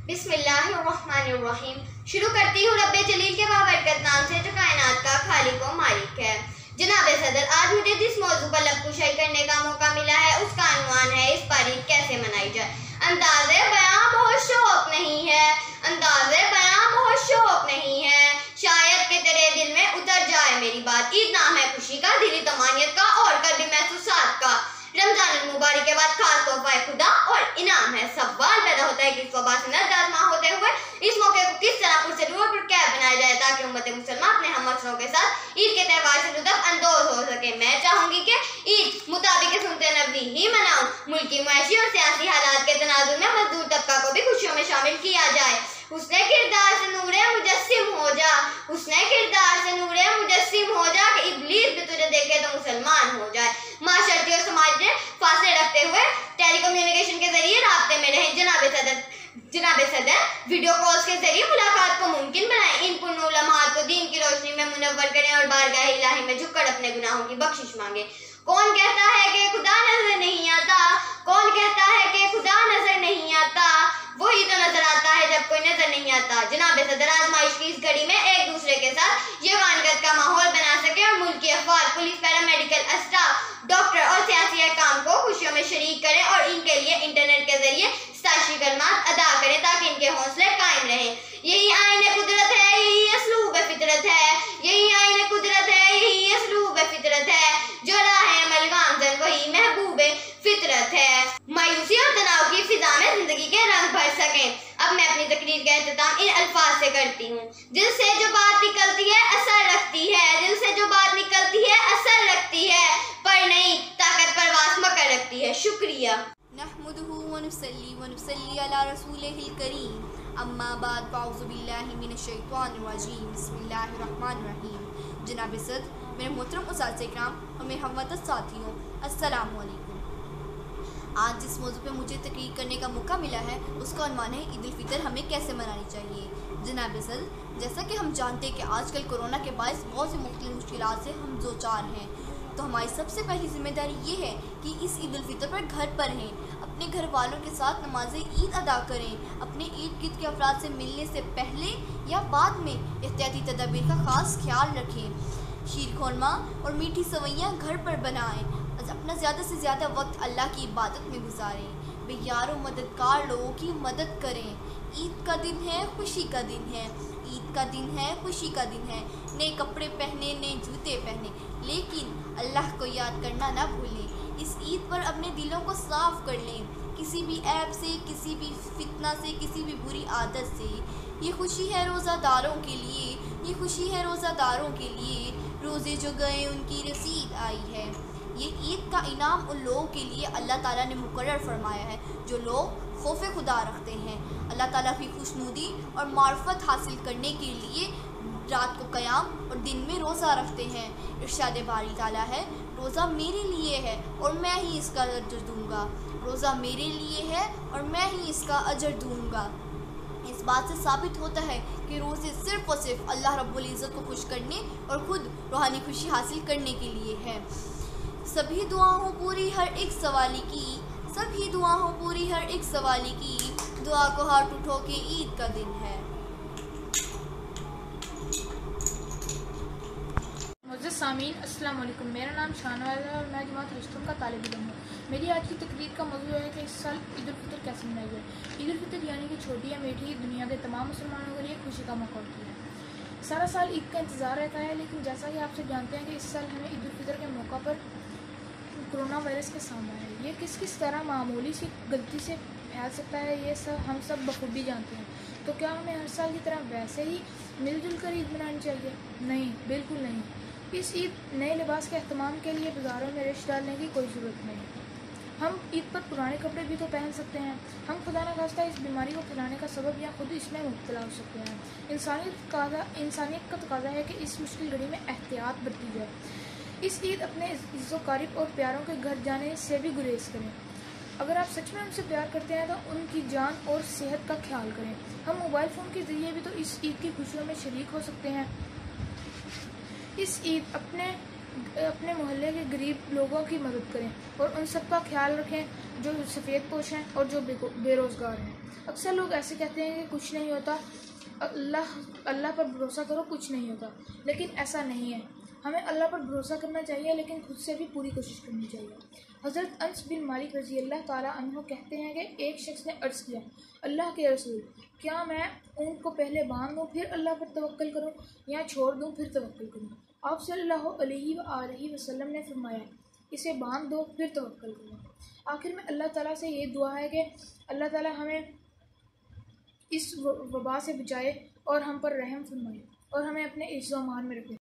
बिस्मिल्लाहिर्रहमानिर्रहीम। शुरू करती हूँ रब्बे जलील के बाबरकत नाम से जो कायनात का खालिक व मालिक है। जनाब सदर, आज मुझे जिस मौजू पर लबकुशाई करने का मौका मिला है उसका अनुमान है इस तारीख कैसे मनाई जाए। अंदाज़े बयां बहुत शौक नहीं है, अंदाज़े बयां बहुत शौक नहीं है, शायद कि तेरे दिल में उतर जाए मेरी बात। ईद नाम है खुशी का, दिली तमानियत का और कभी महसूसात का। रमजान मुबारक के बाद खास तोहफा खुदा और इनाम है। सवाल पैदा होता है कि इस वबा से नजर होते हुए इस मौके को किस तरह पुरसरूर कैद बनाया जाए ताकि उम्मत मुसलमान अपने हमवतनों के साथ ईद के त्यौहार से लुत्फ अंदोज हो सके। मैं चाहूंगी कि ईद मुताबिक सुनते नबी ही मनाऊं। मुल्की मुआशी और सियासी हालात के तनाजुर में मजदूर तबका को भी खुशियों में शामिल किया जाए। उसने किरदार से नूरे मुजस्सिम हो जा, उसने किरदार से नूरे मुजस्सिम हो जा कि इब्लीस भी तुझे देखे तो मुसलमान हो जाए। माशरती और समाजी फासले रखते हुए टेलीकम्युनिकेशन के जरिए राब्ते में रहें। जनाब सदर वीडियो कॉल्स के जरिए मुलाकात को मुमकिन बनाएं। इन पुरनूर लम्हात को दीन की रोशनी में मुनव्वर करें और बारगाह इलाही में झुककर अपने गुनाहों की बख्शिश मांगे। कौन कहता है कि खुदा नजर नहीं आता, कौन कहता है कि खुदा नजर नहीं आता, वही तो नजर आता है जब कोई नजर नहीं आता। जनाब सदर, आजमाइश की इस घड़ी में एक दूसरे के साथ ये वानगत का माहौल बना सके और मुल्क की अफवाज, पुलिस, पैरामेडिकल स्टाफ, डॉक्टर और सियासी अहकाम को खुशियों में शरीक करें और इनके लिए इंटरनेट के जरिए साशी कलमात अदा करें ताकि इनके हौसले कायम रहें। यही आईने कुदरत है, यही असलूब फितरत है, यही आईने कुदरत है, यही असलूब फितरत है, जो राह अमल गामजन वही महबूब फितरत है। मायूसी और तनाव की फिजा में जिंदगी के रंग भर सकें। अब मैं अपनी तकरीर का एहतमाम इन अल्फाज से करती हूँ। दिल से जो बात निकलती है असर रखती है, दिल से जो बात निकलती है असर रखती है, पर नहीं ताकत परवास मकर रखती है। शुक्रिया। नहमदुहु व नुसल्ली अला रसूलिहिल करीम। अम्मा बाद फ़अऊज़ु बिल्लाहि मिनश शैतानिर रजीम। बिस्मिल्लाहिर रहमानिर रहीम। जनाब सदर, मेरे मोहतरम उस्ताद-ए-किराम और मेरे हमवतन साथियों, अस्सलामु अलैकुम। आज जिस मौजू पे मुझे तकरीर करने का मौका मिला है उसका अनुमान है ईद उल फितर हमें कैसे मनानी चाहिए। जनाब सदर, जैसा कि हम जानते हैं कि आजकल कोरोना के बायस बहुत सी मुख्तलिफ मुश्किलात से हम दो चार हैं, तो हमारी सबसे पहली जिम्मेदारी ये है कि इस ईद उल फितर पर घर पर रहें, अपने घर वालों के साथ नमाज ईद अदा करें, अपने इर्द गिर्द के अफराद से मिलने से पहले या बाद में एहतियाती तदाबीर का ख़ास ख्याल रखें, शीर खुरमा और मीठी सवैयाँ घर पर बनाएं, अपना ज़्यादा से ज़्यादा वक्त अल्लाह की इबादत में गुजारें, बेयारों मददगार लोगों की मदद करें। ईद का दिन है, खुशी का दिन है, ईद का दिन है, खुशी का दिन है। नए कपड़े पहने, नए जूते पहने, लेकिन अल्लाह को याद करना ना भूलें। इस ईद पर अपने दिलों को साफ़ कर लें, किसी भी ऐब से, किसी भी फितना से, किसी भी बुरी आदत से। ये खुशी है रोज़ादारों के लिए, ये खुशी है रोज़ादारों के लिए, रोज़े जो गए उनकी रसीद आई है। ये ईद का इनाम उन लोगों के लिए अल्लाह ताला ने मुकर्रर फरमाया है जो लोग खौफ खुदा रखते हैं, अल्लाह ताला की खुशनुदी और मार्फत हासिल करने के लिए रात को क़याम और दिन में रोज़ा रखते हैं। इरशाद बारी ताला है, रोज़ा मेरे लिए है और मैं ही इसका अजर दूँगा, रोज़ा मेरे लिए है और मैं ही इसका अजर दूँगा। इस बात से साबित होता है कि रोज़े सिर्फ़ और सिर्फ अल्लाह रब्बुल इज़्ज़त को खुश करने और ख़ुद रूहानी खुशी हासिल करने के लिए है। सभी दुआ हो पूरी हर एक सवाली की, सभी दुआ हो पूरी हर एक सवाली की, दुआ को हाथ उठो के ईद का दिन है। मुझे सामीन अस्सलाम वालेकुम, मेरा नाम शाहनवाज है और मैं जमात रस्तम का तालिब इल्म हूँ। मेरी आज की तकरीर का मौजू है कि इस साल ईद उल फितर कैसे मनाई जाए। ईद उल फितर यानी कि छोटी या मीठी दुनिया के तमाम मुसलमानों के लिए खुशी का मौका होती है। सारा साल ईद का इंतज़ार रहता है, लेकिन जैसा कि आप सब जानते हैं कि इस साल हमें ईद उल फितर के मौका पर कोरोना वायरस के सामना है। ये किस तरह मामूली सी गलती से फैल सकता है, ये सब हम सब बखूबी जानते हैं। तो क्या हमें हर साल की तरह वैसे ही मिलजुल कर ईद मनानी चाहिए? नहीं, बिल्कुल नहीं। इस ईद नए लिबास के अहतमाम के लिए बाज़ारों में रश डालने की कोई ज़रूरत नहीं। हम ईद पर पुराने कपड़े भी तो पहन सकते हैं। हम खुदा न खास्ता इस बीमारी को फैलाने का सबब या खुद इसमें मुब्तला हो सकते हैं। इंसानियत का तकाज़ा है कि इस मुश्किल घड़ी में एहतियात बरती जाए। इस ईद अपने इज़्ज़ो-क़रीब और प्यारों के घर जाने से भी गुरेज करें। अगर आप सच में उनसे प्यार करते हैं तो उनकी जान और सेहत का ख्याल करें। हम मोबाइल फ़ोन के ज़रिए भी तो इस ईद की खुशियों में शरीक हो सकते हैं। इस ईद अपने मोहल्ले के गरीब लोगों की मदद करें और उन सब का ख्याल रखें। जो सफ़ेद पोश हैं और जो बेरोज़गार हैं। अक्सर लोग ऐसे कहते हैं कि कुछ नहीं होता, अल्लाह पर भरोसा करो, कुछ नहीं होता, लेकिन ऐसा नहीं है। हमें अल्लाह पर भरोसा करना चाहिए, लेकिन खुद से भी पूरी कोशिश करनी चाहिए। हज़रत अनस बिन मालिक रज़ी अल्लाह ताला अन्हु कहते हैं कि एक शख्स ने अर्ज़ किया, अल्लाह के रसूल, क्या मैं ऊँट को पहले बांध दूँ फिर अल्लाह पर तवक्कुल करूँ, या छोड़ दूँ फिर तवक्कुल करूँ? आप सल्लल्लाहु अलैहि वसल्लम ने फरमाया, इसे बांध दो फिर तवक्कुल करो। आखिर में अल्लाह ताला से ये दुआ है कि अल्लाह ताला हमें इस वबा से बचाए और हम पर रहम फरमाए और हमें अपने इज़्ज़ो मान में रखे।